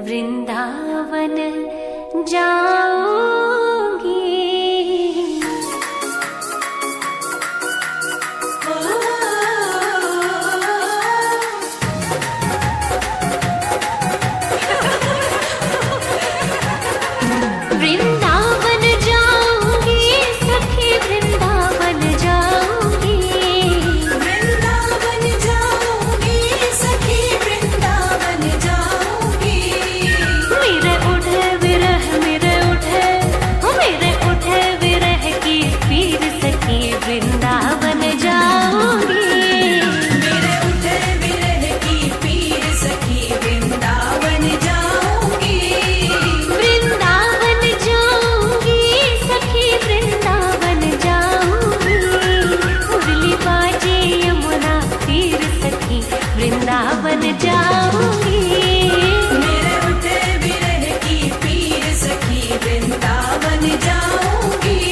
वृंदावन जाऊंगी। वृंदावन जाऊंगी सखी, वृंदावन जाऊंगी। वृंदावन जाऊंगी सखी, वृंदावन जाऊंगी। मेरे उठे विरह, मेरे उठे विरह की पीर सखी, वृंदावन जाऊंगी। मेरे उठे विरह की पीर सखी, वृंदावन जाऊंगी। वृंदावन जाऊंगी सखी, वृंदावन जाऊंगी। मुरली बाजे यमुना तीर सखी, वृंदावन जाऊंगी। मेरे उठे विरह की पीर सखी, वृंदावन जाऊंगी।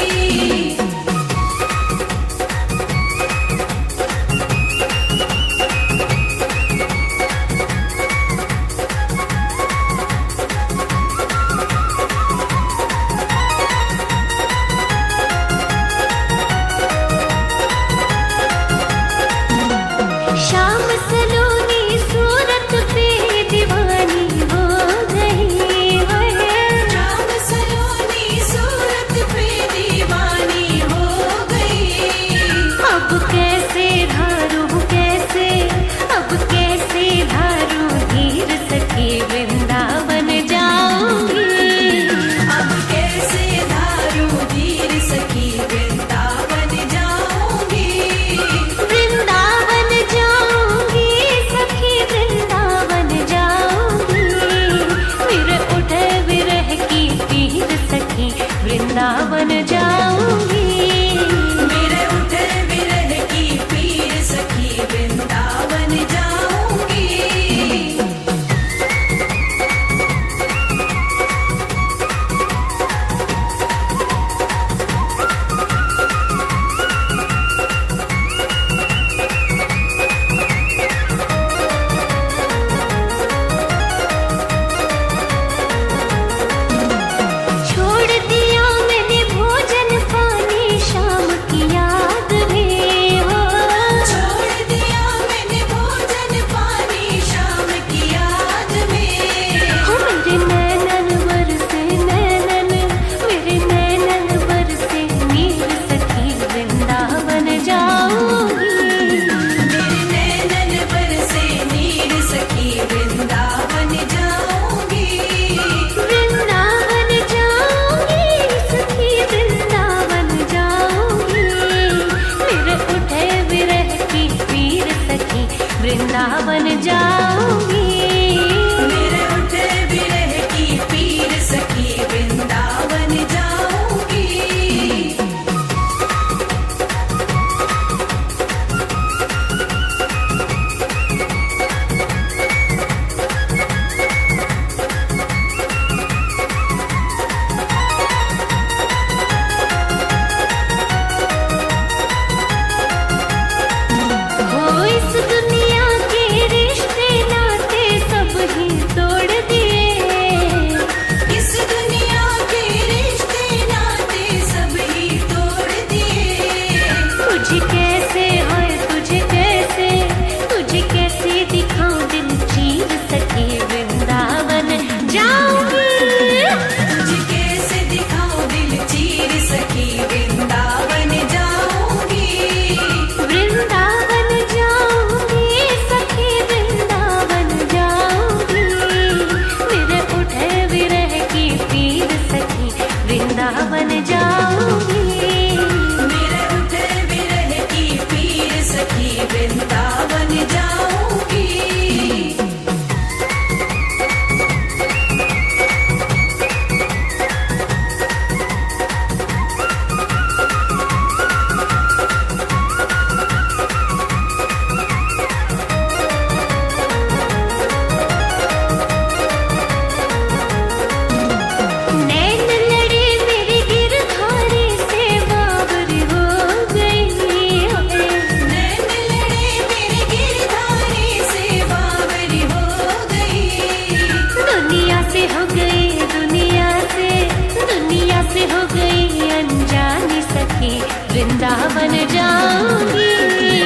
वृंदावन जाऊंगी।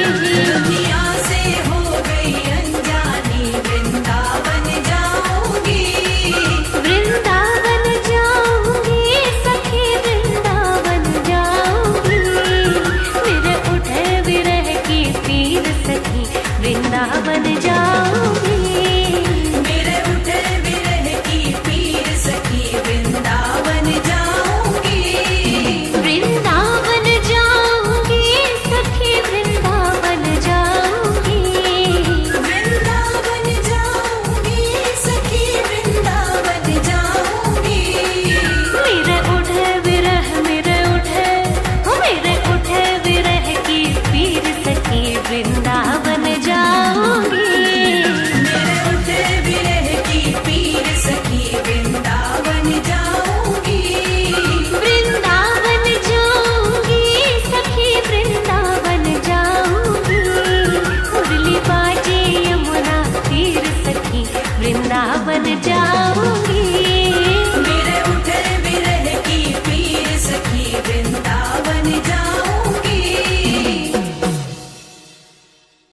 दुनिया से हो गई अनजानी वृंदावन जाऊंगी। वृंदावन जाऊंगी सखी वृंदावन जाऊंगी। मेरे उठे विरह की पीर सखी वृंदावन जाऊंगी। मेरे उठे विरह की पीर सखी वृंदावन जाऊंगी। वृंदावन जाऊंगी सखी वृंदावन जाऊंगी। वृंदावन जाऊंगी सखी वृंदावन जाऊंगी। मेरे उठे विरह मेरे उठे विरह की पीर सखी वृंदावन जाऊंगी। मेरे उठे विरह की पीर सखी वृंदावन जाऊंगी। वृंदावन जाऊंगी सखी वृंदावन जाऊंगी। मुरली बाजे यमुना तीर सखी वृंदावन जाऊंगी।